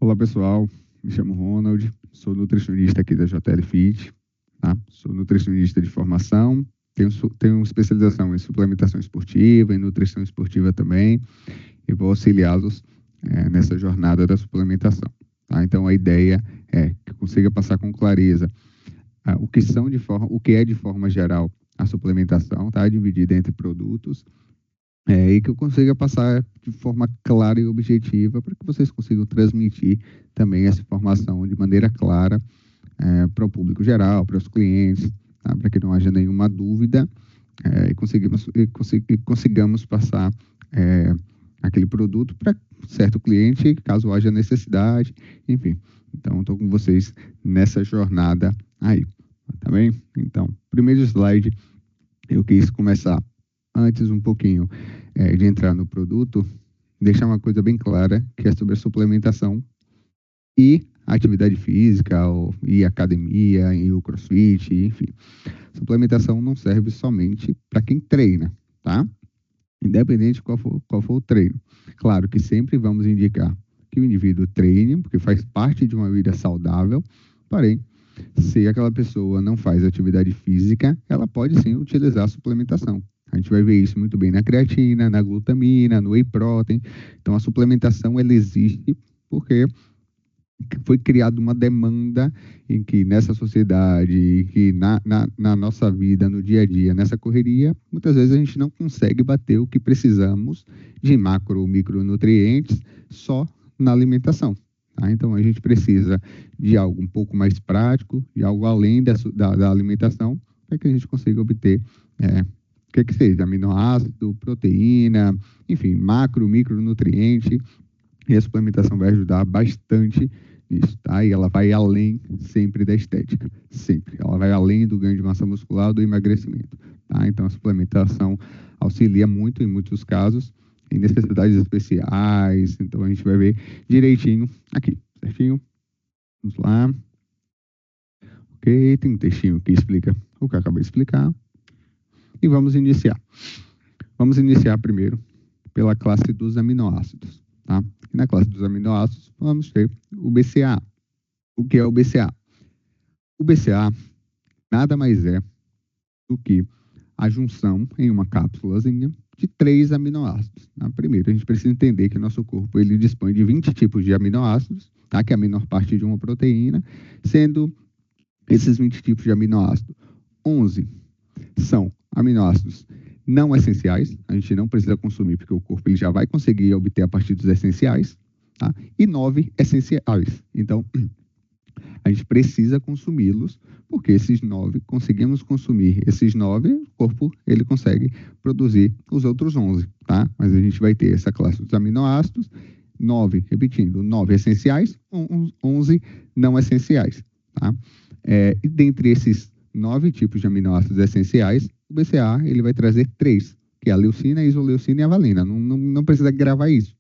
Olá, pessoal. Me chamo Ronald, sou nutricionista aqui da JL Fit, tá? Sou nutricionista de formação, tenho especialização em suplementação esportiva, em nutrição esportiva também, e vou auxiliá-los nessa jornada da suplementação, tá? Então, a ideia é que eu consiga passar com clareza o que é de forma geral a suplementação, tá? Dividida entre produtos, e que eu consiga passar de forma clara e objetiva para que vocês consigam transmitir também essa informação de maneira clara para o público geral, para os clientes, tá? Para que não haja nenhuma dúvida e consigamos passar aquele produto para certo cliente, caso haja necessidade, enfim. Então, estou com vocês nessa jornada aí, tá bem? Então, primeiro slide, eu quis começar antes um pouquinho de entrar no produto, deixar uma coisa bem clara, que é sobre a suplementação e a atividade física, e academia, e o crossfit, enfim. Suplementação não serve somente para quem treina, tá? Independente de qual for o treino. Claro que sempre vamos indicar que o indivíduo treine, porque faz parte de uma vida saudável, porém, se aquela pessoa não faz atividade física, ela pode sim utilizar a suplementação. A gente vai ver isso muito bem na creatina, na glutamina, no whey protein. Então, a suplementação, ela existe porque foi criada uma demanda em que nessa sociedade, que na nossa vida, no dia a dia, nessa correria, muitas vezes a gente não consegue bater o que precisamos de macro ou micronutrientes só na alimentação. Tá? Então, a gente precisa de algo um pouco mais prático, de algo além da alimentação, para que a gente consiga obter o que seja, aminoácido, proteína, enfim, macro, micronutriente, e a suplementação vai ajudar bastante nisso, tá? E ela vai além sempre da estética, sempre. Ela vai além do ganho de massa muscular, do emagrecimento, tá? Então, a suplementação auxilia muito em muitos casos, em necessidades especiais. Então, a gente vai ver direitinho aqui, certinho? Vamos lá. Ok, tem um textinho que explica o que eu acabei de explicar. E vamos iniciar. Vamos iniciar primeiro pela classe dos aminoácidos, tá? E na classe dos aminoácidos, vamos ter o BCA. O que é o BCA? O BCA nada mais é do que a junção em uma cápsulazinha de 3 aminoácidos. Tá? Primeiro, a gente precisa entender que o nosso corpo ele dispõe de 20 tipos de aminoácidos, tá? Que é a menor parte de uma proteína, sendo esses 20 tipos de aminoácidos, 11 são aminoácidos não essenciais, a gente não precisa consumir porque o corpo ele já vai conseguir obter a partir dos essenciais, tá? E 9 essenciais. Então, a gente precisa consumi-los, porque conseguimos consumir esses 9, o corpo ele consegue produzir os outros 11, tá? Mas a gente vai ter essa classe dos aminoácidos, 9, repetindo, 9 essenciais, 11 não essenciais, tá? E dentre esses 9 tipos de aminoácidos essenciais, o BCA ele vai trazer 3, que é a leucina, a isoleucina e a valina. Não precisa gravar isso.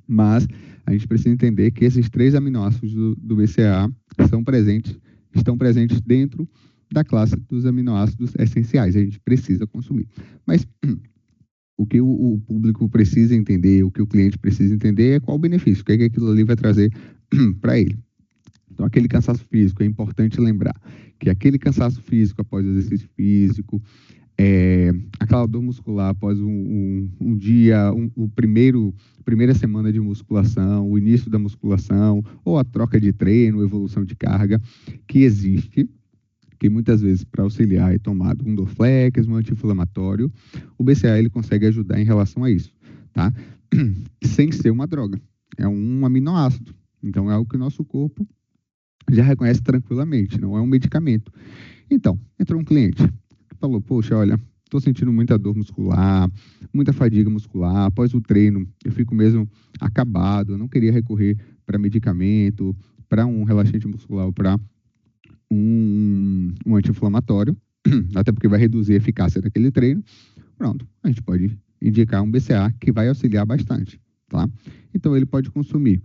Mas a gente precisa entender que esses 3 aminoácidos do BCA estão presentes dentro da classe dos aminoácidos essenciais. A gente precisa consumir. Mas o que o público precisa entender, o que o cliente precisa entender é qual o benefício, o que é que aquilo ali vai trazer para ele. Então, aquele cansaço físico, é importante lembrar que aquele cansaço físico após o exercício físico, aquela dor muscular após um dia, primeira semana de musculação, o início da musculação, ou a troca de treino, evolução de carga, que existe, que muitas vezes para auxiliar é tomado um Dorflex, um anti-inflamatório, o BCA ele consegue ajudar em relação a isso, tá? Sem ser uma droga, é um aminoácido, então é algo que o nosso corpo já reconhece tranquilamente, não é um medicamento. Então, entrou um cliente que falou, poxa, olha, estou sentindo muita dor muscular, muita fadiga muscular, após o treino eu fico mesmo acabado, eu não queria recorrer para medicamento, para um relaxante muscular ou para um anti-inflamatório, até porque vai reduzir a eficácia daquele treino. Pronto, a gente pode indicar um BCA que vai auxiliar bastante, tá? Então, ele pode consumir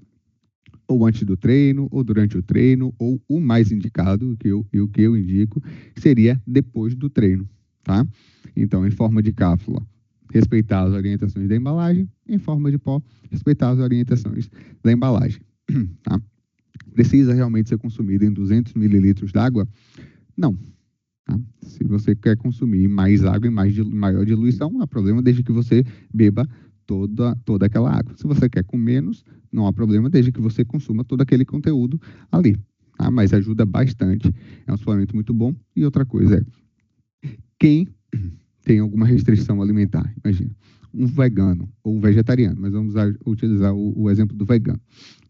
ou antes do treino, ou durante o treino, ou o mais indicado, o que eu indico, seria depois do treino, tá? Então, em forma de cápsula, respeitar as orientações da embalagem, em forma de pó, respeitar as orientações da embalagem. Tá? Precisa realmente ser consumido em 200 mililitros d'água? Não. Tá? Se você quer consumir mais água em maior diluição, não há problema, desde que você beba toda aquela água. Se você quer com menos, não há problema, desde que você consuma todo aquele conteúdo ali. Tá? Mas ajuda bastante, é um suplemento muito bom. E outra coisa quem tem alguma restrição alimentar, imagina, um vegano ou um vegetariano, mas vamos utilizar o exemplo do vegano.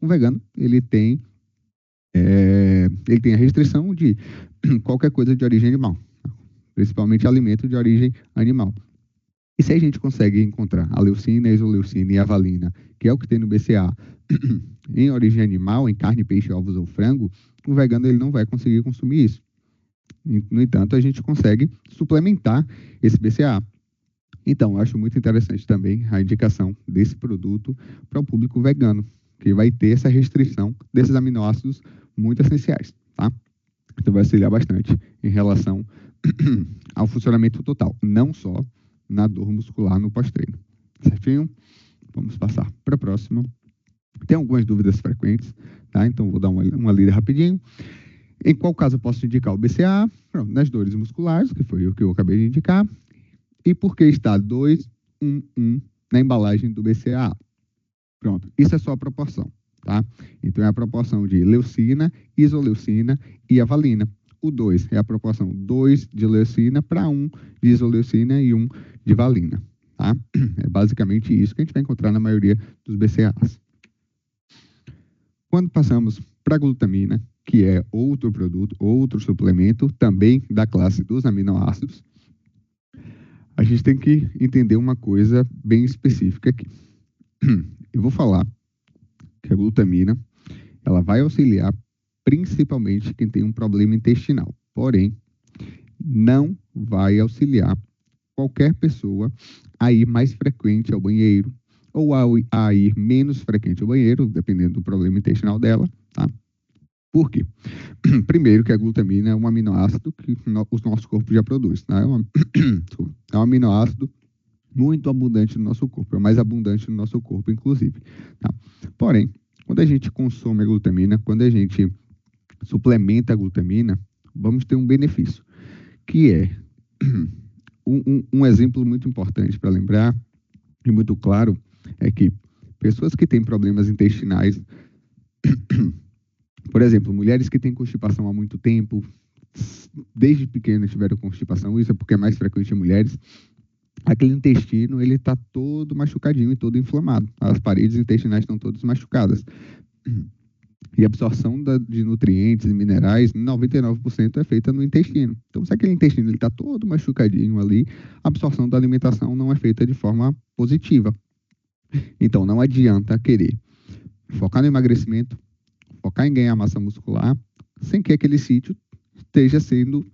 Um vegano, ele tem a restrição de qualquer coisa de origem animal, principalmente alimento de origem animal. E se a gente consegue encontrar a leucina, a isoleucina e a valina, que é o que tem no BCA, em origem animal, em carne, peixe, ovos ou frango, o vegano ele não vai conseguir consumir isso. No entanto, a gente consegue suplementar esse BCA. Então, eu acho muito interessante também a indicação desse produto para o público vegano, que vai ter essa restrição desses aminoácidos muito essenciais, tá? Então, vai auxiliar bastante em relação ao funcionamento total, não só na dor muscular no pós-treino. Certinho? Vamos passar para a próxima. Tem algumas dúvidas frequentes, tá? Então, vou dar uma lida rapidinho. Em qual caso eu posso indicar o BCA? Pronto, nas dores musculares, que foi o que eu acabei de indicar. E por que está 2, 1, 1 na embalagem do BCA? Pronto, isso é só a proporção, tá? Então, é a proporção de leucina, isoleucina e a valina. O 2 é a proporção 2 de leucina para 1 de isoleucina e 1 de valina, tá? É basicamente isso que a gente vai encontrar na maioria dos BCAs. Quando passamos para a glutamina, que é outro produto, outro suplemento, também da classe dos aminoácidos, a gente tem que entender uma coisa bem específica aqui. Eu vou falar que a glutamina, ela vai auxiliar principalmente quem tem um problema intestinal. Porém, não vai auxiliar qualquer pessoa a ir mais frequente ao banheiro ou a ir menos frequente ao banheiro, dependendo do problema intestinal dela, tá? Por quê? Primeiro que a glutamina é um aminoácido que o nosso corpo já produz, tá? É um aminoácido muito abundante no nosso corpo, é o mais abundante no nosso corpo, inclusive. Tá? Porém, quando a gente consome a glutamina, quando a gente suplementa a glutamina, vamos ter um benefício, que é um exemplo muito importante para lembrar, e muito claro, é que pessoas que têm problemas intestinais, por exemplo, mulheres que têm constipação há muito tempo, desde pequenas tiveram constipação, isso é porque é mais frequente em mulheres, aquele intestino, ele está todo machucadinho e todo inflamado. As paredes intestinais estão todas machucadas. E a absorção de nutrientes e minerais, 99% é feita no intestino. Então, se aquele intestino está todo machucadinho ali, a absorção da alimentação não é feita de forma positiva. Então, não adianta querer focar no emagrecimento, focar em ganhar massa muscular, sem que aquele sítio esteja sendo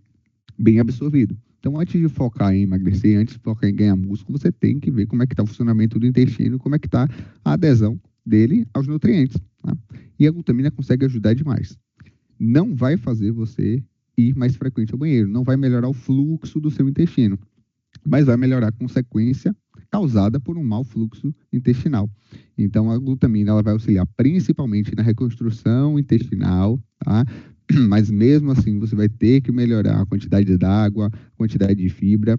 bem absorvido. Então, antes de focar em emagrecer, antes de focar em ganhar músculo, você tem que ver como é que está o funcionamento do intestino, como é que está a adesão dele aos nutrientes. Tá? E a glutamina consegue ajudar demais. Não vai fazer você ir mais frequente ao banheiro, não vai melhorar o fluxo do seu intestino, mas vai melhorar a consequência causada por um mau fluxo intestinal. Então, a glutamina ela vai auxiliar principalmente na reconstrução intestinal, tá? Mas mesmo assim, você vai ter que melhorar a quantidade d'água, a quantidade de fibra,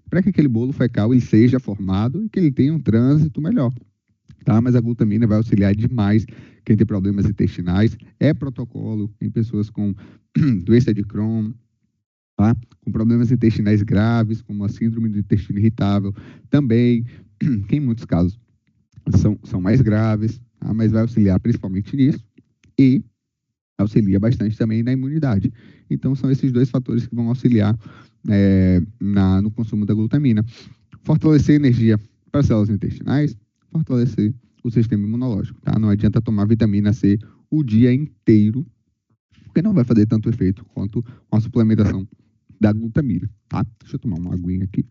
para que aquele bolo fecal ele seja formado e que ele tenha um trânsito melhor. Tá? Mas a glutamina vai auxiliar demais quem tem problemas intestinais. É protocolo em pessoas com doença de Crohn, tá? Com problemas intestinais graves, como a síndrome do intestino irritável, também, que em muitos casos são mais graves, tá? Mas vai auxiliar principalmente nisso e auxilia bastante também na imunidade. Então, são esses dois fatores que vão auxiliar no consumo da glutamina. Fortalecer a energia para as células intestinais, fortalecer o sistema imunológico, tá? Não adianta tomar vitamina C o dia inteiro, porque não vai fazer tanto efeito quanto uma suplementação da glutamina, tá? Deixa eu tomar uma aguinha aqui.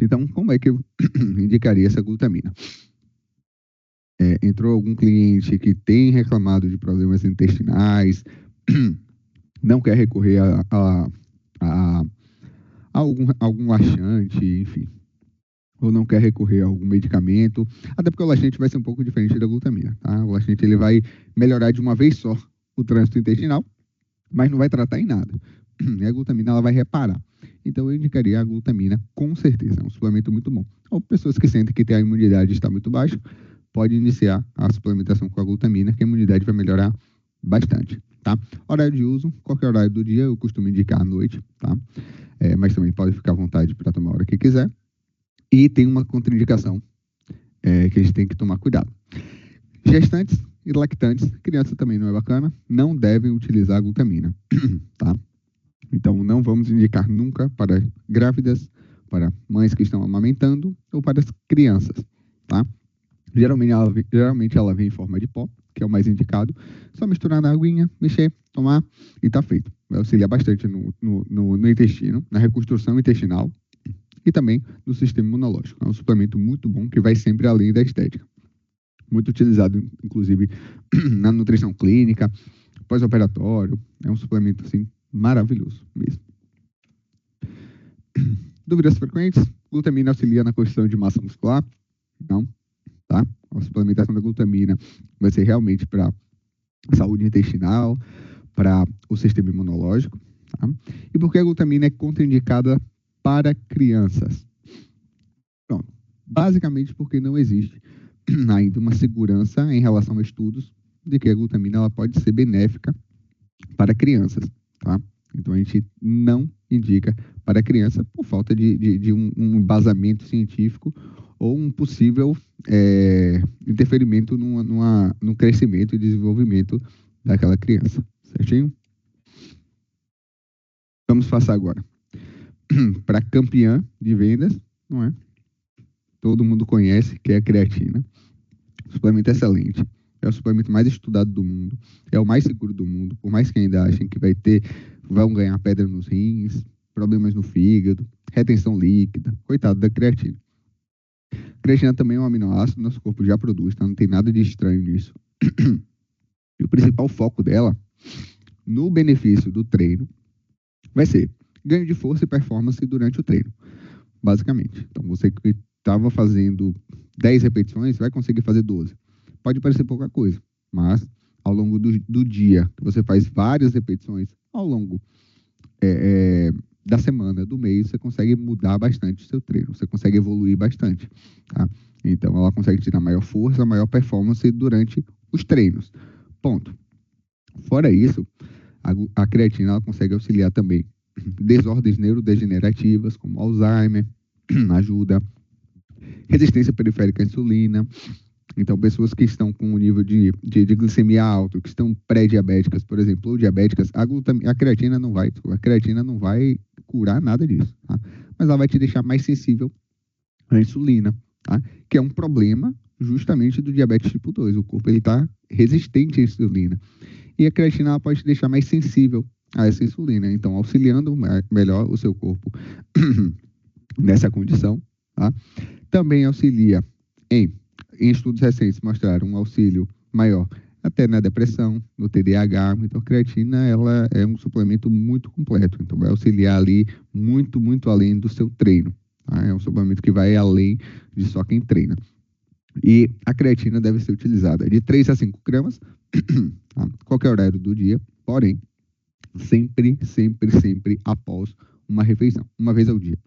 Então, como é que eu indicaria essa glutamina? Entrou algum cliente que tem reclamado de problemas intestinais, não quer recorrer a algum laxante, enfim. ou não quer recorrer a algum medicamento, até porque o laxante vai ser um pouco diferente da glutamina, tá? O laxante ele vai melhorar de uma vez só o trânsito intestinal, mas não vai tratar em nada. E a glutamina ela vai reparar. Então eu indicaria a glutamina com certeza, é um suplemento muito bom. Ou pessoas que sentem que a imunidade está muito baixa, pode iniciar a suplementação com a glutamina, que a imunidade vai melhorar bastante, tá? Horário de uso, qualquer horário do dia, eu costumo indicar à noite, tá? Mas também pode ficar à vontade para tomar a hora que quiser. E tem uma contraindicação que a gente tem que tomar cuidado. Gestantes e lactantes, criança também não é bacana, não devem utilizar a glutamina, tá? Então, não vamos indicar nunca para grávidas, para mães que estão amamentando ou para as crianças, tá? Geralmente ela vem em forma de pó, que é o mais indicado. Só misturar na aguinha, mexer, tomar e tá feito. Vai auxiliar bastante no intestino, na reconstrução intestinal e também no sistema imunológico. É um suplemento muito bom que vai sempre além da estética. Muito utilizado, inclusive, na nutrição clínica, pós-operatório. É um suplemento, assim, maravilhoso mesmo. Dúvidas frequentes? Glutamina auxilia na construção de massa muscular? Não, tá? A suplementação da glutamina vai ser realmente para saúde intestinal, para o sistema imunológico, tá? E por que a glutamina é contraindicada para crianças? Pronto. Basicamente porque não existe ainda uma segurança em relação a estudos de que a glutamina ela pode ser benéfica para crianças, tá? Então a gente não indica para criança por falta de um embasamento científico ou um possível interferimento no crescimento e desenvolvimento daquela criança, certinho? Vamos passar agora para campeã de vendas, não é? Todo mundo conhece, que é a creatina. Suplemento excelente. É o suplemento mais estudado do mundo. É o mais seguro do mundo. Por mais que ainda achem que vão ganhar pedra nos rins, problemas no fígado, retenção líquida. Coitado da creatina. Creatina também é um aminoácido, nosso corpo já produz, então não tem nada de estranho nisso. E o principal foco dela, no benefício do treino, vai ser ganho de força e performance durante o treino, basicamente. Então, você que estava fazendo 10 repetições, vai conseguir fazer 12. Pode parecer pouca coisa, mas ao longo do dia, que você faz várias repetições, ao longo da semana, do mês, você consegue mudar bastante o seu treino, você consegue evoluir bastante, tá? Então, ela consegue te dar maior força, maior performance durante os treinos. Ponto. Fora isso, a creatina ela consegue auxiliar também desordens neurodegenerativas, como Alzheimer, ajuda, resistência periférica à insulina. Então, pessoas que estão com um nível de glicemia alto, que estão pré-diabéticas, por exemplo, ou diabéticas, a creatina não vai curar nada disso, tá? Mas ela vai te deixar mais sensível à insulina, tá? Que é um problema justamente do diabetes tipo 2. O corpo está resistente à insulina. E a creatina ela pode te deixar mais sensível a essa insulina. Então, auxiliando melhor o seu corpo nessa condição, tá? Também auxilia em estudos recentes mostraram um auxílio maior até na depressão, no TDAH. Então, a creatina ela é um suplemento muito completo. Então, vai auxiliar ali muito, muito além do seu treino, tá? É um suplemento que vai além de só quem treina. E a creatina deve ser utilizada de 3 a 5 gramas, tá? Qualquer horário do dia, porém, sempre, sempre, sempre após uma refeição, uma vez ao dia,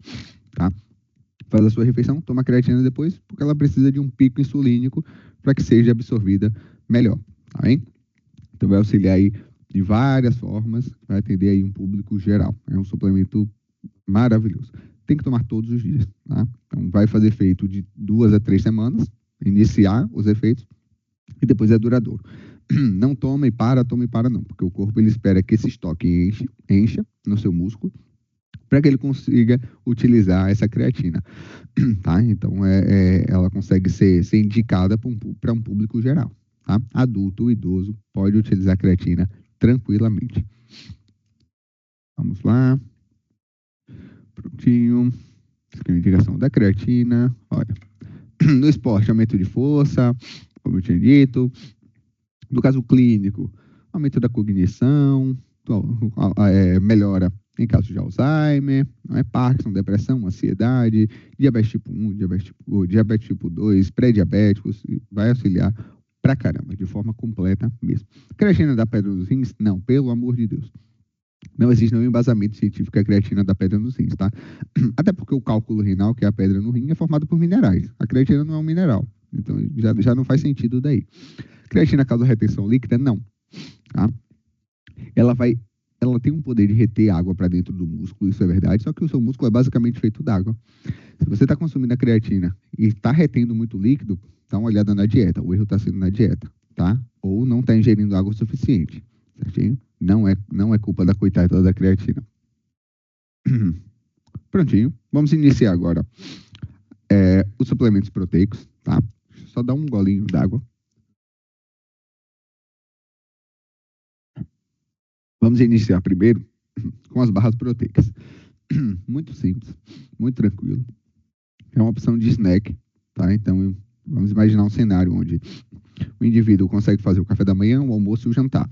tá? Faz a sua refeição, toma a creatina depois, porque ela precisa de um pico insulínico para que seja absorvida melhor, tá bem? Então vai auxiliar aí de várias formas, vai atender aí um público geral. É um suplemento maravilhoso. Tem que tomar todos os dias, tá? Então vai fazer efeito de 2 a 3 semanas, iniciar os efeitos, e depois é duradouro. Não toma e para não, porque o corpo ele espera que esse estoque encha no seu músculo, para que ele consiga utilizar essa creatina, tá? Então, ela consegue ser indicada para um público geral, tá? Adulto ou idoso pode utilizar a creatina tranquilamente. Vamos lá. Prontinho. Aqui a indicação da creatina. Olha, no esporte, aumento de força, como eu tinha dito. No caso clínico, aumento da cognição, melhora em caso de Alzheimer, Não é Parkinson, depressão, ansiedade, diabetes tipo 1, diabetes tipo 2, pré-diabéticos, vai auxiliar pra caramba, de forma completa mesmo. Creatina da pedra nos rins? Não, pelo amor de Deus. Não existe nenhum embasamento científico que a creatina da pedra nos rins, tá? Até porque o cálculo renal, que é a pedra no rim, é formado por minerais. A creatina não é um mineral. Então, já não faz sentido daí. Creatina causa retenção líquida? Não. Tá? Ela tem um poder de reter água para dentro do músculo, isso é verdade, só que o seu músculo é basicamente feito d'água. Se você está consumindo a creatina e está retendo muito líquido, dá uma olhada na dieta. O erro está sendo na dieta, tá? Ou não está ingerindo água o suficiente, certinho? Não é culpa da coitada da creatina. Prontinho. Vamos iniciar agora os suplementos proteicos, tá? Só dá um golinho d'água. Vamos iniciar primeiro com as barras proteicas. Muito simples, muito tranquilo. É uma opção de snack, tá? Então, vamos imaginar um cenário onde o indivíduo consegue fazer o café da manhã, o almoço e o jantar,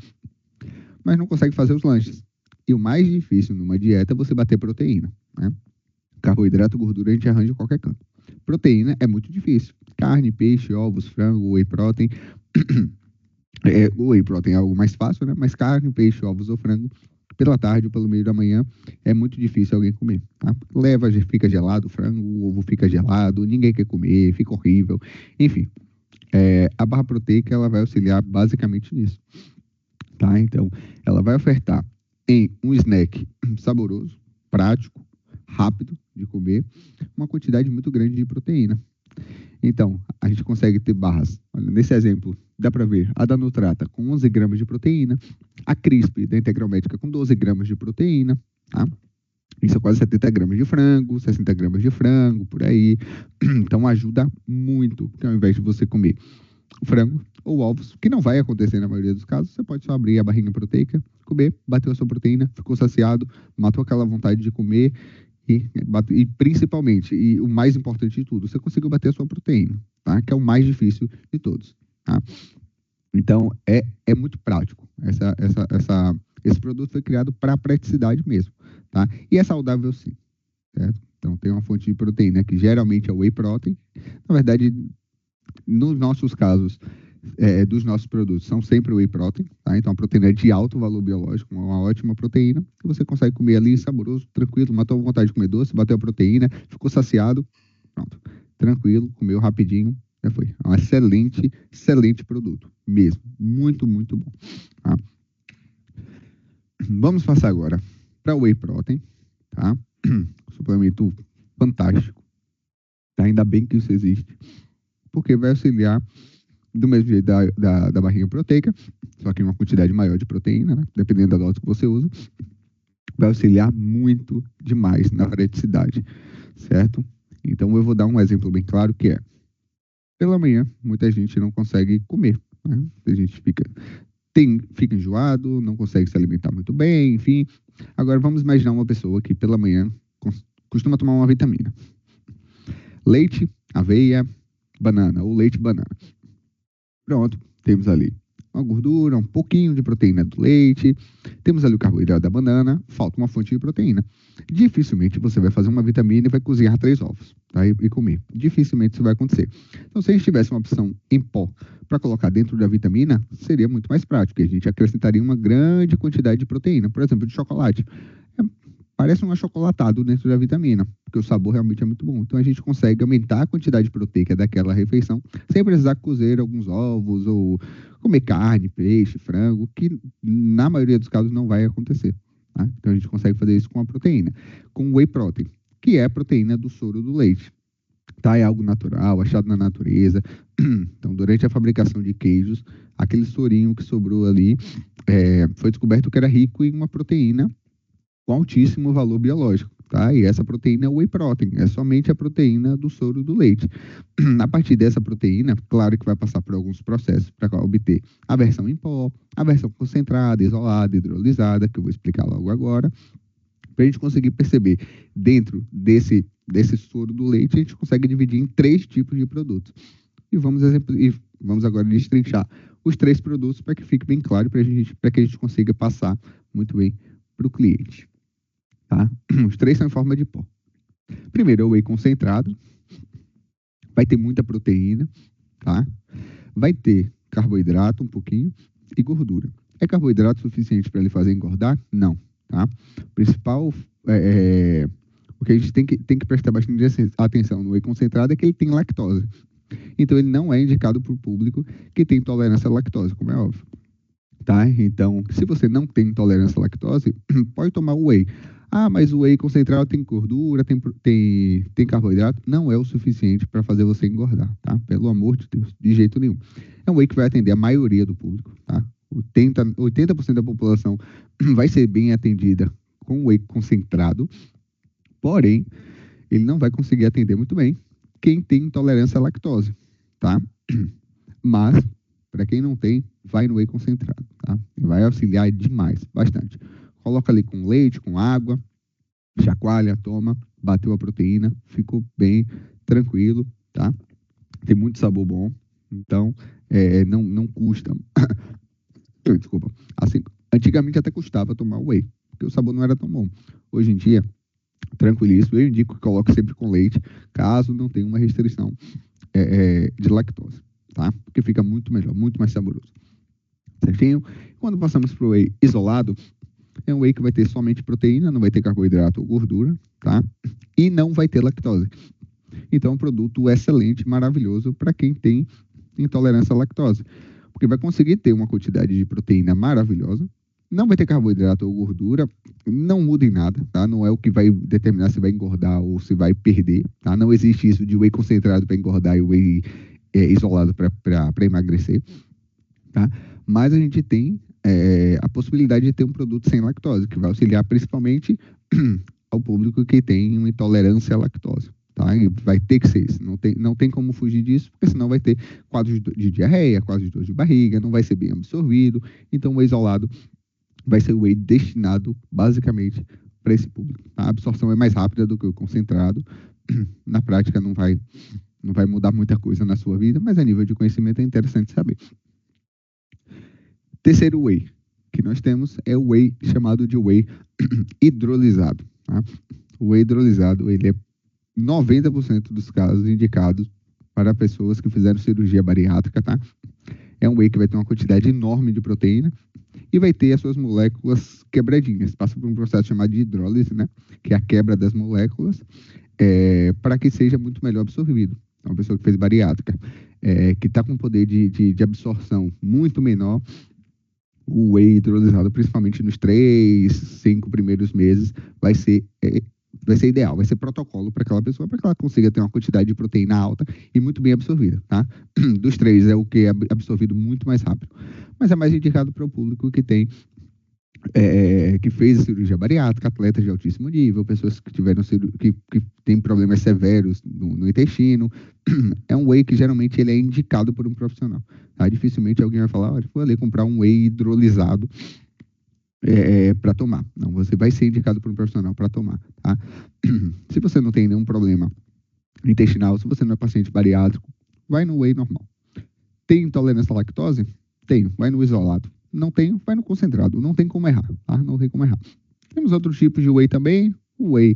mas não consegue fazer os lanches. E o mais difícil numa dieta é você bater proteína, né? Carboidrato, gordura, a gente arranja em qualquer canto. Proteína é muito difícil. Carne, peixe, ovos, frango, whey protein. O whey protein é algo mais fácil, né? Mas carne, peixe, ovos ou frango, pela tarde ou pelo meio da manhã, é muito difícil alguém comer. Tá? Fica gelado o frango, o ovo fica gelado, ninguém quer comer, fica horrível. Enfim, a barra proteica ela vai auxiliar basicamente nisso. Tá? Então, ela vai ofertar em um snack saboroso, prático, rápido de comer, uma quantidade muito grande de proteína. Então, a gente consegue ter barras. Olha, nesse exemplo, dá para ver a da Nutrata com 11 gramas de proteína, a Crisp da Integral Médica com 12 gramas de proteína, tá? Isso é quase 70 gramas de frango, 60 gramas de frango, por aí. Então, ajuda muito, porque ao invés de você comer frango ou ovos, que não vai acontecer na maioria dos casos, você pode só abrir a barrinha proteica, comer, bateu a sua proteína, ficou saciado, matou aquela vontade de comer e principalmente, e o mais importante de tudo, você conseguiu bater a sua proteína, tá? Que é o mais difícil de todos, tá? Então, é muito prático. Esse produto foi criado para praticidade mesmo, tá? E é saudável sim, certo? Então, tem uma fonte de proteína que geralmente é o whey protein. Na verdade, nos nossos casos, dos nossos produtos, são sempre whey protein, tá? Então, a proteína é de alto valor biológico, uma ótima proteína, que você consegue comer ali saboroso, tranquilo, matou a vontade de comer doce, bateu a proteína, ficou saciado, pronto, tranquilo, comeu rapidinho, já foi. É um excelente, excelente produto, mesmo, muito, muito bom, tá? Vamos passar agora para o whey protein, tá? Suplemento fantástico, tá? Ainda bem que isso existe, porque vai auxiliar do mesmo jeito da barrinha proteica, só que em uma quantidade maior de proteína, né? Dependendo da dose que você usa, vai auxiliar muito demais na praticidade, certo? Então, eu vou dar um exemplo bem claro que é, pela manhã, muita gente não consegue comer, né? A gente fica enjoado, não consegue se alimentar muito bem, enfim. Agora, vamos imaginar uma pessoa que pela manhã costuma tomar uma vitamina. Leite, aveia, banana, ou leite banana. Pronto, temos ali uma gordura, um pouquinho de proteína do leite, temos ali o carboidrato da banana, falta uma fonte de proteína. Dificilmente você vai fazer uma vitamina e vai cozinhar 3 ovos, tá? E comer. Dificilmente isso vai acontecer. Então, se a gente tivesse uma opção em pó para colocar dentro da vitamina, seria muito mais prático. A gente acrescentaria uma grande quantidade de proteína, por exemplo, de chocolate. Parece um achocolatado dentro da vitamina, porque o sabor realmente é muito bom. Então, a gente consegue aumentar a quantidade proteica daquela refeição, sem precisar cozer alguns ovos ou comer carne, peixe, frango, que na maioria dos casos não vai acontecer, tá? Então, a gente consegue fazer isso com a proteína, com whey protein, que é a proteína do soro do leite. Tá? É algo natural, achado na natureza. Então, durante a fabricação de queijos, aquele sorinho que sobrou ali, foi descoberto que era rico em uma proteína com altíssimo valor biológico, tá? E essa proteína é o whey protein, é somente a proteína do soro do leite. A partir dessa proteína, claro que vai passar por alguns processos para obter a versão em pó, a versão concentrada, isolada, hidrolisada, que eu vou explicar logo agora, para a gente conseguir perceber dentro desse soro do leite, a gente consegue dividir em 3 tipos de produtos. E vamos agora destrinchar os 3 produtos para que fique bem claro para que a gente consiga passar muito bem para o cliente. tá? Os três são em forma de pó. Primeiro é o whey concentrado, vai ter muita proteína, tá? Vai ter carboidrato um pouquinho e gordura. É carboidrato suficiente para ele fazer engordar? Não, tá? O principal o que a gente tem que prestar bastante atenção no whey concentrado é que ele tem lactose. Então ele não é indicado para o público que tem intolerância à lactose, como é óbvio. Tá? Então, se você não tem intolerância à lactose, pode tomar o whey. Ah, mas o whey concentrado tem gordura, tem carboidrato. Não é o suficiente para fazer você engordar, tá? Pelo amor de Deus, de jeito nenhum. É um whey que vai atender a maioria do público, tá? 80% da população vai ser bem atendida com whey concentrado, porém, ele não vai conseguir atender muito bem quem tem intolerância à lactose, tá? Mas, para quem não tem, vai no whey concentrado, tá? Vai auxiliar demais, bastante. Coloca ali com leite, com água, chacoalha, toma, bateu a proteína, ficou bem tranquilo, tá? Tem muito sabor bom, então não custa. Desculpa. Assim, antigamente até custava tomar whey, porque o sabor não era tão bom. Hoje em dia, tranquilíssimo, eu indico que coloque sempre com leite, caso não tenha uma restrição de lactose, tá? Porque fica muito melhor, muito mais saboroso. Certinho? Quando passamos para o whey isolado, é um whey que vai ter somente proteína, não vai ter carboidrato ou gordura, tá? E não vai ter lactose. Então, é um produto excelente, maravilhoso para quem tem intolerância à lactose. Porque vai conseguir ter uma quantidade de proteína maravilhosa, não vai ter carboidrato ou gordura, não muda em nada, tá? Não é o que vai determinar se vai engordar ou se vai perder, tá? Não existe isso de whey concentrado para engordar e whey isolado para emagrecer, tá? Mas a gente tem a possibilidade de ter um produto sem lactose, que vai auxiliar principalmente ao público que tem uma intolerância à lactose. Tá? E vai ter que ser isso. Não tem como fugir disso, porque senão vai ter quadros de diarreia, quadros de dor de barriga, não vai ser bem absorvido. Então, o whey isolado vai ser o whey destinado, basicamente, para esse público. A absorção é mais rápida do que o concentrado. Na prática, não vai mudar muita coisa na sua vida, mas a nível de conhecimento é interessante saber. Terceiro whey que nós temos é o whey chamado de whey hidrolisado. Tá? O whey hidrolisado, ele é 90% dos casos indicados para pessoas que fizeram cirurgia bariátrica, tá? É um whey que vai ter uma quantidade enorme de proteína e vai ter as suas moléculas quebradinhas. Passa por um processo chamado de hidrólise, né? Que é a quebra das moléculas, para que seja muito melhor absorvido. Então, uma pessoa que fez bariátrica, que está com poder de absorção muito menor, o whey hidrolisado, principalmente nos 3, 5 primeiros meses, vai ser ideal, vai ser protocolo para aquela pessoa, para que ela consiga ter uma quantidade de proteína alta e muito bem absorvida, tá? Dos 3 é o que é absorvido muito mais rápido, mas é mais indicado para o público que tem que fez a cirurgia bariátrica, atletas de altíssimo nível, pessoas que tiveram que têm problemas severos no intestino. É um whey que geralmente ele é indicado por um profissional. Tá? Dificilmente alguém vai falar, olha, vou ali comprar um whey hidrolisado para tomar. Não, você vai ser indicado por um profissional para tomar. Tá? Se você não tem nenhum problema intestinal, se você não é paciente bariátrico, vai no whey normal. Tem intolerância à lactose? Tenho, vai no isolado. Não tenho, vai no concentrado. Não tem como errar, tá? Não tem como errar. Temos outros tipos de whey também. O whey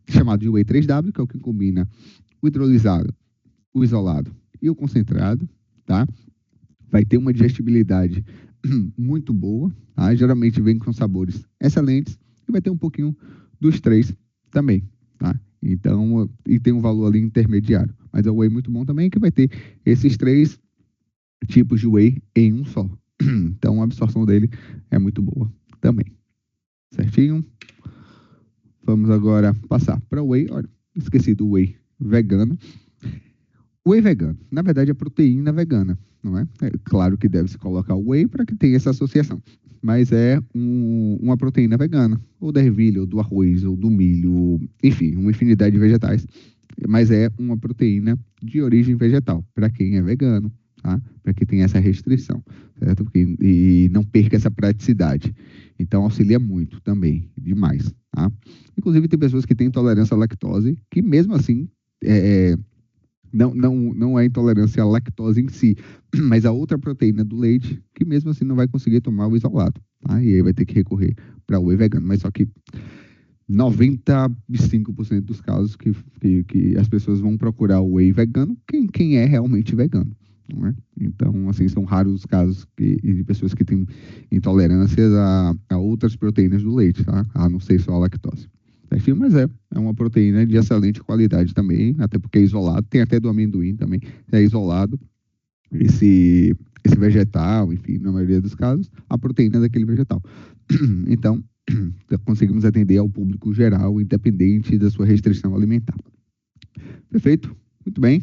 chamado de whey 3W, que é o que combina o hidrolisado, o isolado e o concentrado, tá? Vai ter uma digestibilidade muito boa, tá? Geralmente vem com sabores excelentes e vai ter um pouquinho dos 3 também, tá? Então, e tem um valor ali intermediário. Mas é um whey muito bom também, que vai ter esses 3 tipos de whey em um só. Então, a absorção dele é muito boa também. Certinho? Vamos agora passar para o whey. Olha, esqueci do whey vegano. O whey vegano, na verdade, é proteína vegana, não é? É claro que deve-se colocar o whey para que tenha essa associação. Mas é uma proteína vegana, ou da ervilha, ou do arroz, ou do milho, enfim, uma infinidade de vegetais. Mas é uma proteína de origem vegetal, para quem é vegano. Tá? Para que tenha essa restrição, certo? E não perca essa praticidade. Então, auxilia muito também, demais. Tá? Inclusive, tem pessoas que têm intolerância à lactose, que mesmo assim, não é intolerância à lactose em si, mas a outra proteína do leite, que mesmo assim não vai conseguir tomar o isolado. Tá? E aí vai ter que recorrer para o whey vegano. Mas só que 95% dos casos que as pessoas vão procurar o whey vegano, quem é realmente vegano. Não é? Então, assim, são raros os casos de pessoas que têm intolerâncias a outras proteínas do leite, tá? A não ser só a lactose. Certinho? Mas é uma proteína de excelente qualidade também, até porque é isolado, tem até do amendoim também, é isolado esse vegetal, enfim, na maioria dos casos, a proteína daquele vegetal. Então, conseguimos atender ao público geral, independente da sua restrição alimentar. Perfeito? Muito bem.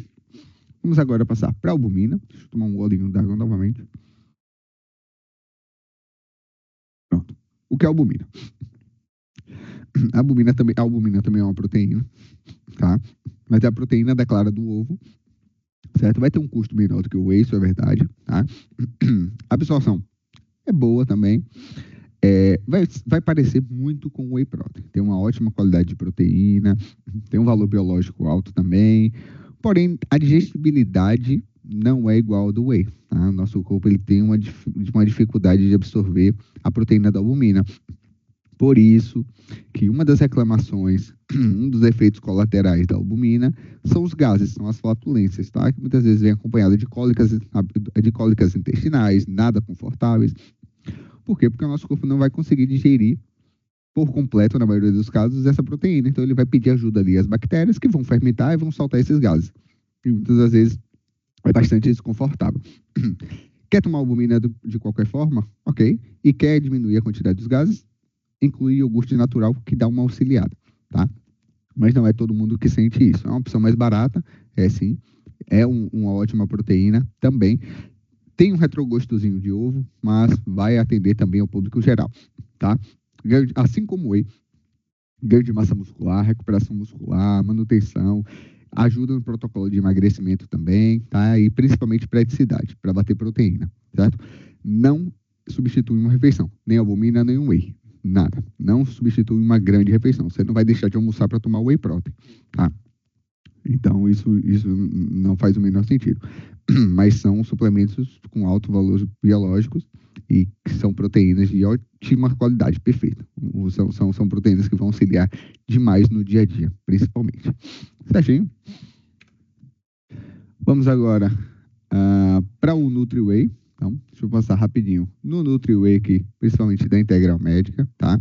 Vamos agora passar para a albumina. Deixa eu tomar um golinho d'água novamente. Pronto. O que é a albumina? A albumina também é uma proteína, tá? Mas é a proteína da clara do ovo, certo? Vai ter um custo menor do que o whey, isso é verdade, tá? A absorção é boa também. Vai parecer muito com o whey protein. Tem uma ótima qualidade de proteína, tem um valor biológico alto também. Porém, a digestibilidade não é igual ao do whey. Tá? O nosso corpo ele tem uma dificuldade de absorver a proteína da albumina. Por isso que uma das reclamações, um dos efeitos colaterais da albumina são os gases, são as flatulências, tá? Que muitas vezes vem acompanhada de cólicas intestinais, nada confortáveis. Por quê? Porque o nosso corpo não vai conseguir digerir por completo, na maioria dos casos, essa proteína. Então, ele vai pedir ajuda ali às bactérias que vão fermentar e vão soltar esses gases. E muitas das vezes é bastante desconfortável. Quer tomar albumina de qualquer forma? Ok. E quer diminuir a quantidade dos gases? Inclui iogurte natural, que dá uma auxiliada, tá? Mas não é todo mundo que sente isso. É uma opção mais barata, sim. É uma ótima proteína também. Tem um retrogostozinho de ovo, mas vai atender também ao público geral, tá? Assim como o whey, ganho de massa muscular, recuperação muscular, manutenção, ajuda no protocolo de emagrecimento também, tá? E principalmente praticidade, para bater proteína, certo? Não substitui uma refeição, nem albumina, nem whey, nada. Não substitui uma grande refeição. Você não vai deixar de almoçar para tomar whey protein, tá? Então, isso não faz o menor sentido. Mas são suplementos com alto valor biológicos e que são proteínas de ótima qualidade, perfeita. São proteínas que vão auxiliar demais no dia a dia, principalmente. Certinho? Vamos agora para o NutriWhey. Então, deixa eu passar rapidinho no NutriWhey aqui, principalmente da Integral Médica, tá?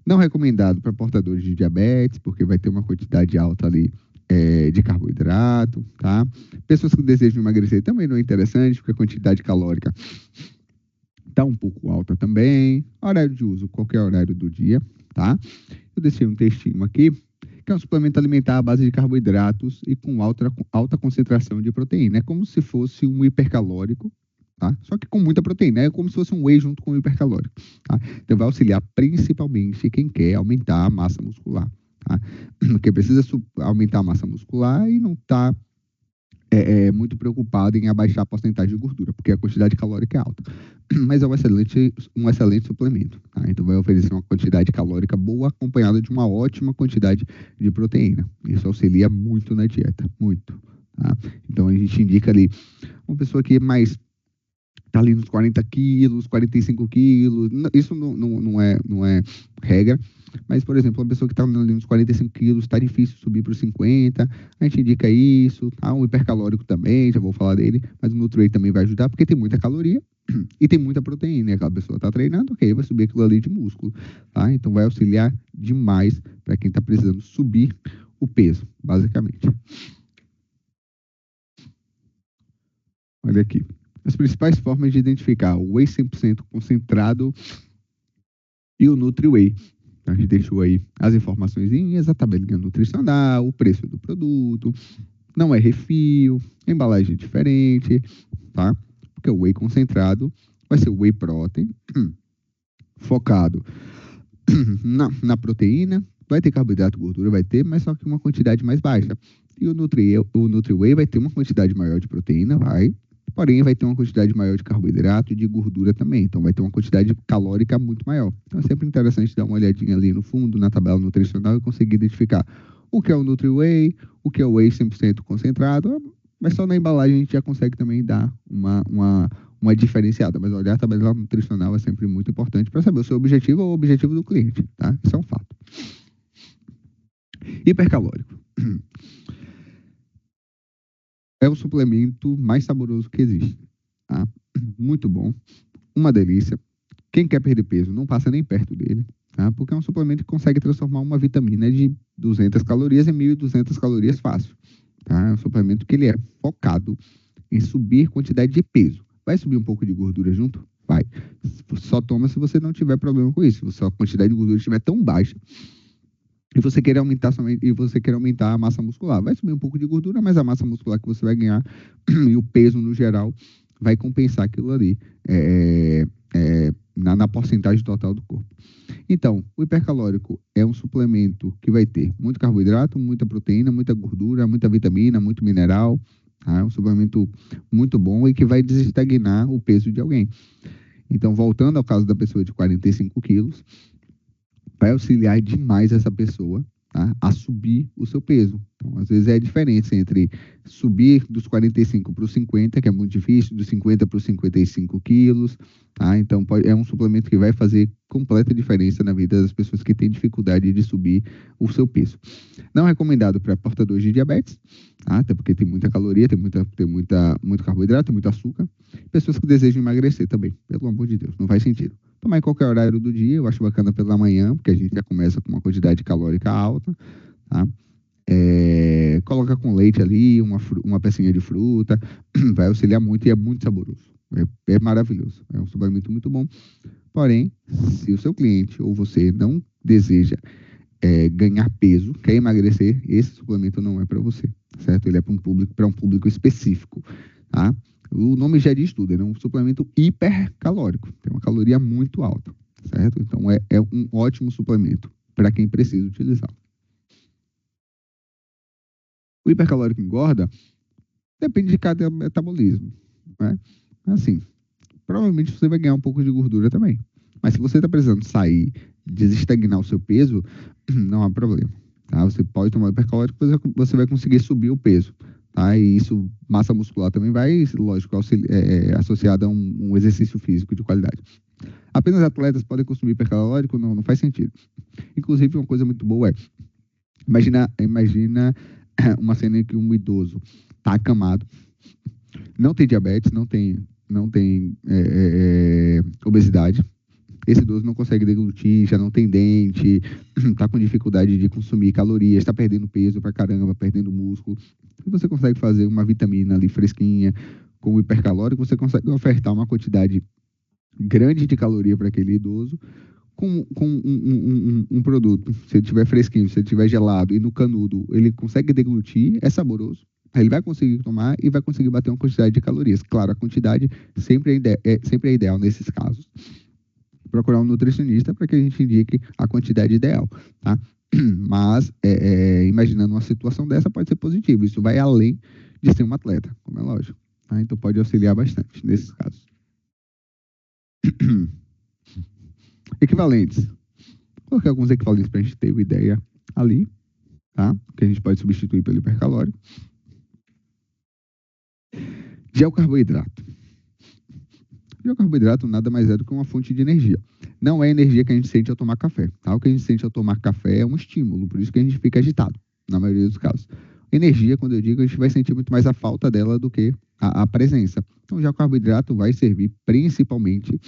Não recomendado para portadores de diabetes, porque vai ter uma quantidade alta ali de carboidrato, tá? Pessoas que desejam emagrecer também não é interessante, porque a quantidade calórica está um pouco alta também. Horário de uso, qualquer horário do dia, tá? Eu deixei um textinho aqui, que é um suplemento alimentar à base de carboidratos e com alta concentração de proteína. É como se fosse um hipercalórico, tá? Só que com muita proteína. É como se fosse um whey junto com o hipercalórico, tá? Então vai auxiliar principalmente quem quer aumentar a massa muscular, tá? Porque precisa aumentar a massa muscular e não está muito preocupado em abaixar a porcentagem de gordura, porque a quantidade calórica é alta. Mas é um excelente suplemento, tá? Então vai oferecer uma quantidade calórica boa, acompanhada de uma ótima quantidade de proteína. Isso auxilia muito na dieta, muito, tá? Então a gente indica ali uma pessoa que está ali nos 40 quilos, 45 quilos, isso não é regra, mas, por exemplo, uma pessoa que está ali nos 45 quilos, está difícil subir para os 50, a gente indica isso, tá? Um hipercalórico também, já vou falar dele, mas o NutriWhey também vai ajudar, porque tem muita caloria e tem muita proteína, e aquela pessoa está treinando, ok, vai subir aquilo ali de músculo, tá? Então vai auxiliar demais para quem está precisando subir o peso, basicamente. Olha aqui. As principais formas de identificar o whey 100% concentrado e o NutriWhey. Então, a gente deixou aí as informações, a tabelinha nutricional, o preço do produto, não é refil, embalagem diferente, tá? Porque o whey concentrado vai ser o whey protein, focado na proteína, vai ter carboidrato, gordura, vai ter, mas só que uma quantidade mais baixa. E o NutriWhey vai ter uma quantidade maior de proteína, porém vai ter uma quantidade maior de carboidrato e de gordura também. Então vai ter uma quantidade calórica muito maior. Então é sempre interessante dar uma olhadinha ali no fundo, na tabela nutricional e conseguir identificar o que é o NutriWhey, o que é o whey 100% concentrado, mas só na embalagem a gente já consegue também dar uma diferenciada. Mas olhar a tabela nutricional é sempre muito importante para saber o seu objetivo ou o objetivo do cliente, tá? Isso é um fato. Hipercalórico. É o suplemento mais saboroso que existe. Tá? Muito bom. Uma delícia. Quem quer perder peso não passa nem perto dele. Tá? Porque é um suplemento que consegue transformar uma vitamina de 200 calorias em 1.200 calorias fácil. Tá? É um suplemento que ele é focado em subir quantidade de peso. Vai subir um pouco de gordura junto? Vai. Só toma se você não tiver problema com isso. Se a quantidade de gordura estiver tão baixa e você querer aumentar somente, e você querer aumentar a massa muscular, vai subir um pouco de gordura, mas a massa muscular que você vai ganhar e o peso no geral vai compensar aquilo ali na porcentagem total do corpo. Então, o hipercalórico é um suplemento que vai ter muito carboidrato, muita proteína, muita gordura, muita vitamina, muito mineral. Tá? É um suplemento muito bom e que vai desestagnar o peso de alguém. Então, voltando ao caso da pessoa de 45 quilos, vai auxiliar demais essa pessoa, tá, a subir o seu peso. Então, às vezes é a diferença entre subir dos 45 para os 50, que é muito difícil, dos 50 para os 55 quilos. Tá? Então, é um suplemento que vai fazer completa diferença na vida das pessoas que têm dificuldade de subir o seu peso. Não é recomendado para portadores de diabetes, tá? Até porque tem muita caloria, tem muito carboidrato, tem muito açúcar. Pessoas que desejam emagrecer também, pelo amor de Deus, não faz sentido. Tomar em qualquer horário do dia, eu acho bacana pela manhã, porque a gente já começa com uma quantidade calórica alta, tá? Coloca com leite ali, uma pecinha de fruta, vai auxiliar muito e é muito saboroso. É maravilhoso, é um suplemento muito bom. Porém, se o seu cliente ou você não deseja ganhar peso, quer emagrecer, esse suplemento não é para você, certo? Ele é para um público específico, tá? O nome já diz tudo, ele é um suplemento hipercalórico, tem uma caloria muito alta, certo? Então, é um ótimo suplemento para quem precisa utilizar. O hipercalórico engorda? Depende de cada metabolismo, né? Assim, provavelmente você vai ganhar um pouco de gordura também. Mas se você está precisando sair, desestagnar o seu peso, não há problema, tá? Você pode tomar hipercalórico, você vai conseguir subir o peso, tá? E isso, massa muscular também vai, lógico, associada a um exercício físico de qualidade. Apenas atletas podem consumir hipercalórico? Não faz sentido. Inclusive, uma coisa muito boa imagina uma cena em que um idoso está acamado, não tem diabetes, não tem obesidade. Esse idoso não consegue deglutir, já não tem dente, está com dificuldade de consumir calorias, está perdendo peso pra caramba, perdendo músculo. Se você consegue fazer uma vitamina ali fresquinha, com o hipercalórico, você consegue ofertar uma quantidade grande de caloria para aquele idoso com um produto. Se ele estiver fresquinho, se ele estiver gelado e no canudo, ele consegue deglutir, é saboroso. Ele vai conseguir tomar e vai conseguir bater uma quantidade de calorias. Claro, a quantidade sempre é ideal nesses casos. Procurar um nutricionista para que a gente indique a quantidade ideal, tá? Mas, imaginando uma situação dessa, pode ser positivo. Isso vai além de ser um atleta, como é lógico. Tá? Então, pode auxiliar bastante nesses casos. Equivalentes. Coloquei alguns equivalentes para a gente ter uma ideia ali, tá? Que a gente pode substituir pelo hipercalórico. Geocarboidrato. Geocarboidrato nada mais é do que uma fonte de energia. Não é a energia que a gente sente ao tomar café, tá? O que a gente sente ao tomar café é um estímulo, por isso que a gente fica agitado, na maioria dos casos. Energia, quando eu digo, a gente vai sentir muito mais a falta dela do que a presença. Então, já o carboidrato vai servir principalmente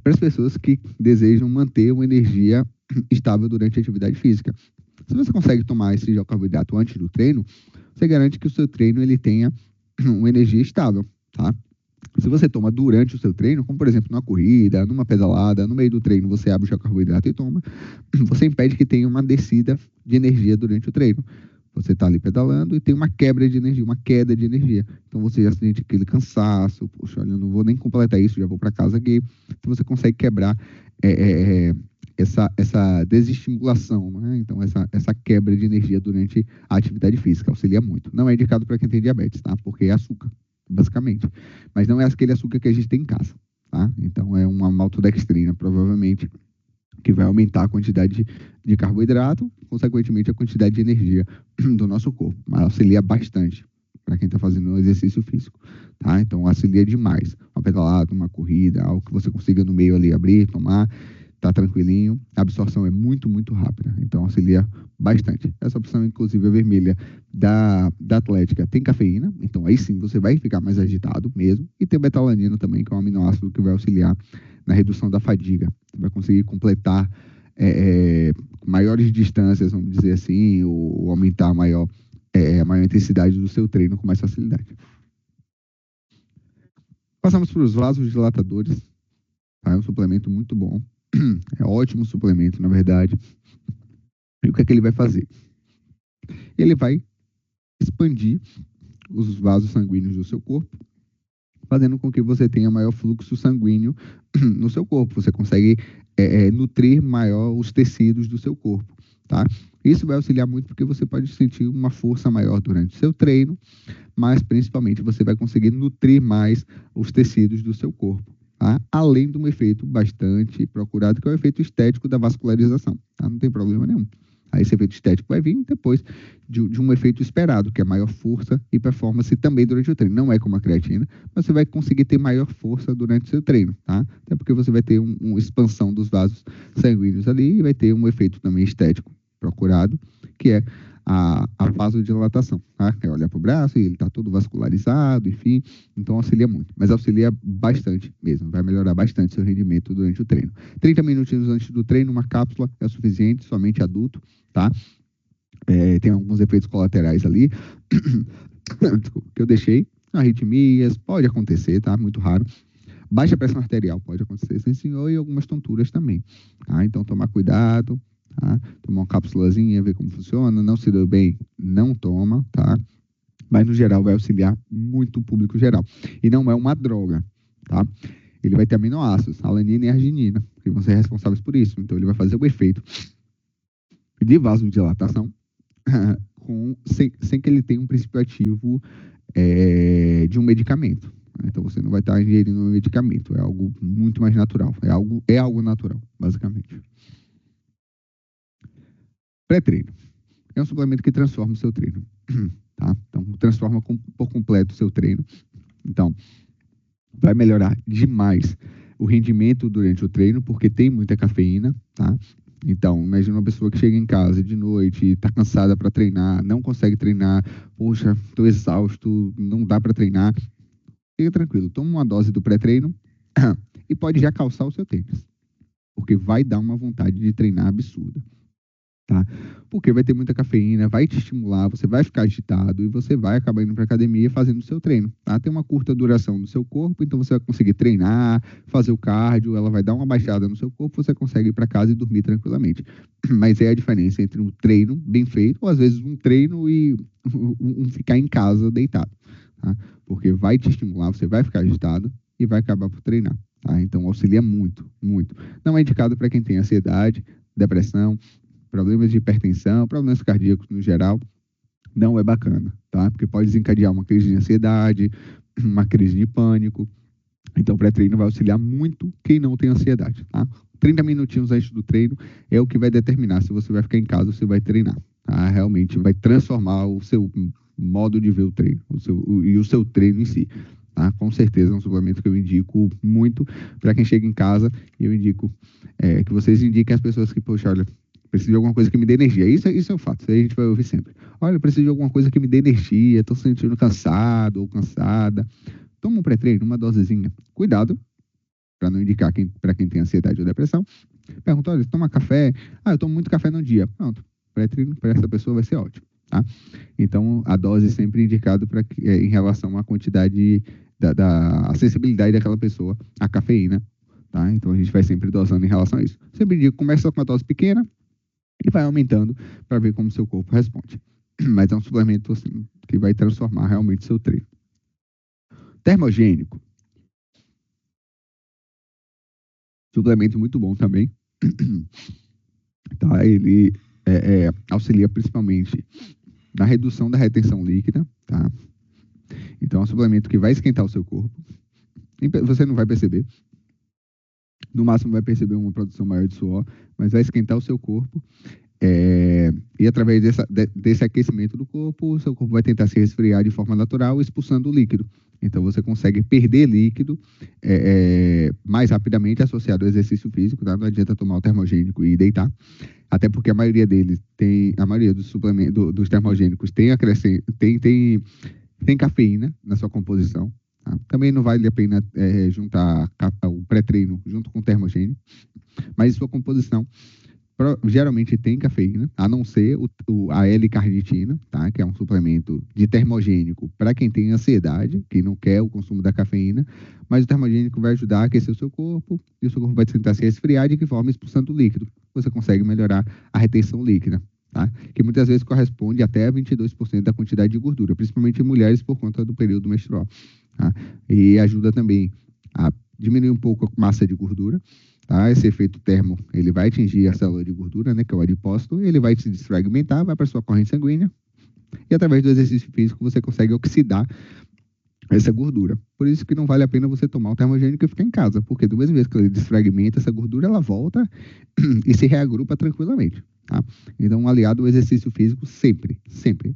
para as pessoas que desejam manter uma energia estável durante a atividade física. Se você consegue tomar esse carboidrato antes do treino, você garante que o seu treino ele tenha uma energia estável, tá? Se você toma durante o seu treino, como por exemplo numa corrida, numa pedalada, no meio do treino você abre o carboidrato e toma, você impede que tenha uma descida de energia durante o treino. Você está ali pedalando e tem uma quebra de energia, uma queda de energia. Então você já sente aquele cansaço, poxa, olha, eu não vou nem completar isso, já vou para casa aqui. Então você consegue quebrar essa desestimulação, né? Então essa quebra de energia durante a atividade física auxilia muito. Não é indicado para quem tem diabetes, tá? Porque é açúcar, basicamente. Mas não é aquele açúcar que a gente tem em casa, tá? Então é uma maltodextrina, provavelmente, que vai aumentar a quantidade de carboidrato, consequentemente a quantidade de energia do nosso corpo. Mas auxilia bastante para quem está fazendo um exercício físico, tá? Então auxilia demais. Uma pedalada, uma corrida, algo que você consiga no meio ali abrir, tomar, tá tranquilinho. A absorção é muito, muito rápida. Então auxilia bastante. Essa opção, inclusive, a vermelha da Atlética tem cafeína, então aí sim você vai ficar mais agitado mesmo. E tem betalanina também, que é um aminoácido que vai auxiliar na redução da fadiga. Você vai conseguir completar maiores distâncias, vamos dizer assim, ou aumentar a maior intensidade do seu treino com mais facilidade. Passamos para os vasodilatadores. Tá? É um suplemento muito bom. É um ótimo suplemento, na verdade. E o que é que ele vai fazer? Ele vai expandir os vasos sanguíneos do seu corpo, fazendo com que você tenha maior fluxo sanguíneo no seu corpo. Você consegue nutrir maior os tecidos do seu corpo, tá? Isso vai auxiliar muito porque você pode sentir uma força maior durante o seu treino, mas principalmente você vai conseguir nutrir mais os tecidos do seu corpo, tá? Além de um efeito bastante procurado, que é o efeito estético da vascularização, tá? Não tem problema nenhum. Aí esse efeito estético vai vir depois de um efeito esperado, que é maior força e performance também durante o treino. Não é como a creatina, mas você vai conseguir ter maior força durante o seu treino, tá? Até porque você vai ter uma expansão dos vasos sanguíneos ali e vai ter um efeito também estético procurado, que é a vasodilatação, tá? É olhar para o braço e ele está todo vascularizado, enfim, então auxilia muito, mas auxilia bastante mesmo, vai melhorar bastante seu rendimento durante o treino. 30 minutinhos antes do treino, uma cápsula é o suficiente, somente adulto, tá? Tem alguns efeitos colaterais ali, que eu deixei, arritmias, pode acontecer, tá? Muito raro. Baixa pressão arterial pode acontecer, sim senhor, e algumas tonturas também, tá? Então tomar cuidado, tá? Tomar uma cápsulazinha, ver como funciona, não se deu bem, não toma, tá? Mas no geral vai auxiliar muito o público geral. E não é uma droga, tá? Ele vai ter aminoácidos, alanina e arginina, que vão ser responsáveis por isso. Então ele vai fazer o efeito de vasodilatação sem que ele tenha um princípio ativo de um medicamento. Então você não vai estar ingerindo um medicamento, é algo muito mais natural, é algo natural, basicamente. Pré-treino. É um suplemento que transforma o seu treino, tá? Então, transforma por completo o seu treino. Então, vai melhorar demais o rendimento durante o treino, porque tem muita cafeína, tá? Então, imagina uma pessoa que chega em casa de noite, está cansada para treinar, não consegue treinar, poxa, estou exausto, não dá para treinar. Fica tranquilo, toma uma dose do pré-treino e pode já calçar o seu tênis, porque vai dar uma vontade de treinar absurda. Tá? Porque vai ter muita cafeína, vai te estimular, você vai ficar agitado e você vai acabar indo para academia fazendo o seu treino, tá? Tem uma curta duração no seu corpo, então você vai conseguir treinar, fazer o cardio, ela vai dar uma baixada no seu corpo, você consegue ir para casa e dormir tranquilamente. Mas é a diferença entre um treino bem feito, ou às vezes um treino e um ficar em casa deitado, tá? Porque vai te estimular, você vai ficar agitado e vai acabar por treinar, tá? Então auxilia muito, muito. Não é indicado para quem tem ansiedade, depressão, problemas de hipertensão, problemas cardíacos no geral, não é bacana, tá? Porque pode desencadear uma crise de ansiedade, uma crise de pânico. Então, o pré-treino vai auxiliar muito quem não tem ansiedade, tá? 30 minutinhos antes do treino é o que vai determinar se você vai ficar em casa ou se vai treinar, tá? Realmente vai transformar o seu modo de ver o treino, o seu treino em si. Tá? Com certeza é um suplemento que eu indico muito para quem chega em casa. E eu indico que vocês indiquem as pessoas que, poxa, olha, preciso de alguma coisa que me dê energia. Isso é o fato, isso aí a gente vai ouvir sempre. Olha, eu preciso de alguma coisa que me dê energia, estou sentindo cansado ou cansada. Toma um pré-treino, uma dosezinha. Cuidado, para não indicar para quem tem ansiedade ou depressão. Pergunta, olha, toma café? Ah, eu tomo muito café no dia. Pronto, pré-treino para essa pessoa vai ser ótimo. Tá? Então, a dose sempre indicado em relação à quantidade, da acessibilidade daquela pessoa à cafeína. Tá? Então, a gente vai sempre dosando em relação a isso. Sempre digo, começa com uma dose pequena, e vai aumentando para ver como seu corpo responde. Mas é um suplemento assim, que vai transformar realmente seu treino. Termogênico. Suplemento muito bom também. Tá? Ele auxilia principalmente na redução da retenção líquida. Tá? Então é um suplemento que vai esquentar o seu corpo. Você não vai perceber. No máximo vai perceber uma produção maior de suor, mas vai esquentar o seu corpo. E através desse aquecimento do corpo, o seu corpo vai tentar se resfriar de forma natural, expulsando o líquido. Então, você consegue perder líquido mais rapidamente associado ao exercício físico, tá? Não adianta tomar o termogênico e deitar, até porque a maioria deles tem, a maioria dos suplementos, dos termogênicos tem cafeína na sua composição. Tá? Também não vale a pena juntar o pré-treino junto com o termogênico, mas sua composição geralmente tem cafeína, a não ser a L-carnitina, tá? Que é um suplemento de termogênico para quem tem ansiedade, que não quer o consumo da cafeína, mas o termogênico vai ajudar a aquecer o seu corpo e o seu corpo vai tentar se resfriar, de que forma expulsando líquido. Você consegue melhorar a retenção líquida, tá? Que muitas vezes corresponde até a 22% da quantidade de gordura, principalmente em mulheres por conta do período menstrual, tá? E ajuda também a diminuir um pouco a massa de gordura. Tá? Esse efeito termo, ele vai atingir a célula de gordura, né, que é o adipócito, ele vai se desfragmentar, vai para sua corrente sanguínea, e através do exercício físico você consegue oxidar essa gordura. Por isso que não vale a pena você tomar o termogênico e ficar em casa, porque do mesmo jeito que ele desfragmenta essa gordura, ela volta e se reagrupa tranquilamente. Tá? Então, aliado ao exercício físico, sempre, sempre.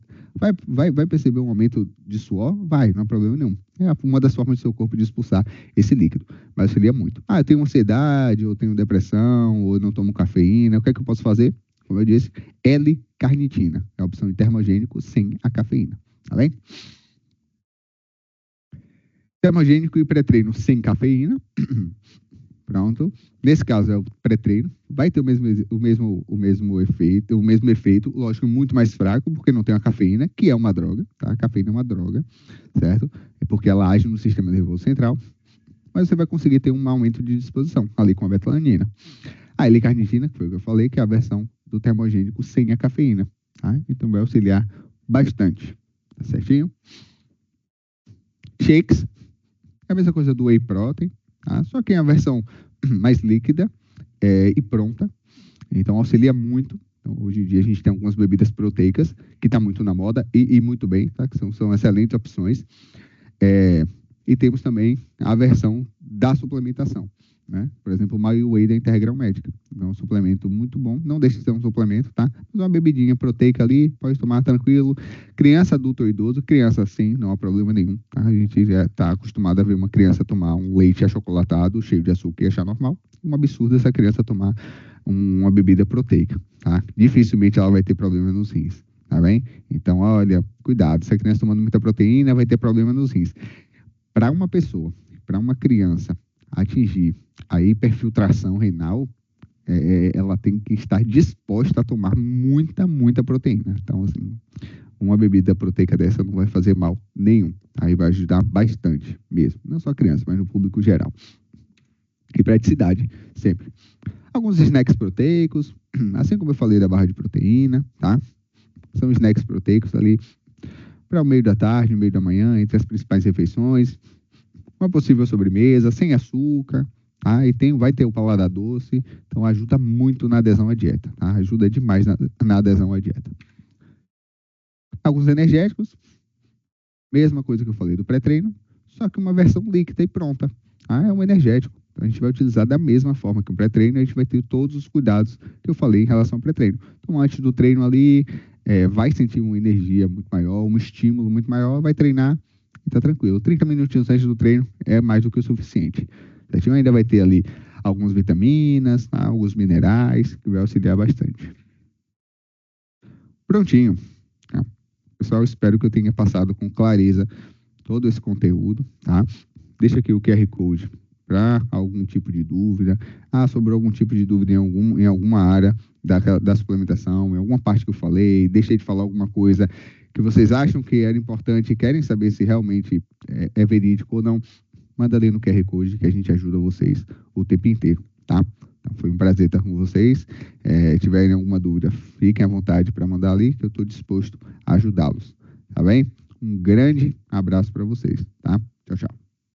Vai perceber um aumento de suor? Vai, não há problema nenhum. É uma das formas do seu corpo de expulsar esse líquido. Mas seria muito. Ah, eu tenho ansiedade, ou tenho depressão, ou não tomo cafeína. O que é que eu posso fazer? Como eu disse, L-carnitina. É a opção de termogênico sem a cafeína. Tá bem? Termogênico e pré-treino sem cafeína. Pronto. Nesse caso é o pré-treino. Vai ter o mesmo efeito, lógico, muito mais fraco, porque não tem a cafeína, que é uma droga, tá? A cafeína é uma droga, certo? É porque ela age no sistema nervoso central, mas você vai conseguir ter um aumento de disposição, ali com a betalanina. A L-carnitina, que foi o que eu falei, que é a versão do termogênico sem a cafeína, tá? Então vai auxiliar bastante, tá certinho? Shakes, é a mesma coisa do whey protein, tá? Só que é a versão mais líquida e pronta. Então, auxilia muito. Então, hoje em dia, a gente tem algumas bebidas proteicas, que está muito na moda e muito bem, tá? Que são excelentes opções. E temos também a versão da suplementação, né? Por exemplo, o My Whey da Integral Médica. É um suplemento muito bom. Não deixe de ser um suplemento, tá? Mas uma bebidinha proteica ali, pode tomar tranquilo. Criança, adulto ou idoso, criança sim, não há problema nenhum, tá? A gente já está acostumado a ver uma criança tomar um leite achocolatado, cheio de açúcar e achar normal. Um absurdo essa criança tomar uma bebida proteica, tá? Dificilmente ela vai ter problema nos rins, tá bem? Então, olha, cuidado. Se a criança tomando muita proteína, vai ter problema nos rins. Para uma pessoa, para uma criança atingir a hiperfiltração renal, ela tem que estar disposta a tomar muita proteína. Então, assim, uma bebida proteica dessa não vai fazer mal nenhum. Aí vai ajudar bastante mesmo. Não só a criança, mas no público geral. E praticidade, sempre. Alguns snacks proteicos, assim como eu falei da barra de proteína, tá? São snacks proteicos ali para o meio da tarde, no meio da manhã, entre as principais refeições. Uma possível sobremesa, sem açúcar, tá? E vai ter o paladar doce, então ajuda muito na adesão à dieta, tá? Ajuda demais na adesão à dieta. Alguns energéticos, mesma coisa que eu falei do pré-treino, só que uma versão líquida e pronta, tá? É um energético. Então, a gente vai utilizar da mesma forma que o pré-treino, a gente vai ter todos os cuidados que eu falei em relação ao pré-treino. Então, antes do treino ali, vai sentir uma energia muito maior, um estímulo muito maior, vai treinar e tá tranquilo. 30 minutinhos antes do treino é mais do que o suficiente. Certinho? Ainda vai ter ali algumas vitaminas, tá? Alguns minerais, que vai auxiliar bastante. Prontinho. Tá? Pessoal, espero que eu tenha passado com clareza todo esse conteúdo, tá? Deixa aqui o QR Code para algum tipo de dúvida, sobre algum tipo de dúvida em alguma área da suplementação, em alguma parte que eu falei, deixei de falar alguma coisa que vocês acham que era importante e querem saber se realmente é verídico ou não, manda ali no QR Code que a gente ajuda vocês o tempo inteiro, tá? Então, foi um prazer estar com vocês. Tiverem alguma dúvida, fiquem à vontade para mandar ali, que eu estou disposto a ajudá-los, tá bem? Um grande abraço para vocês, tá? Tchau, tchau.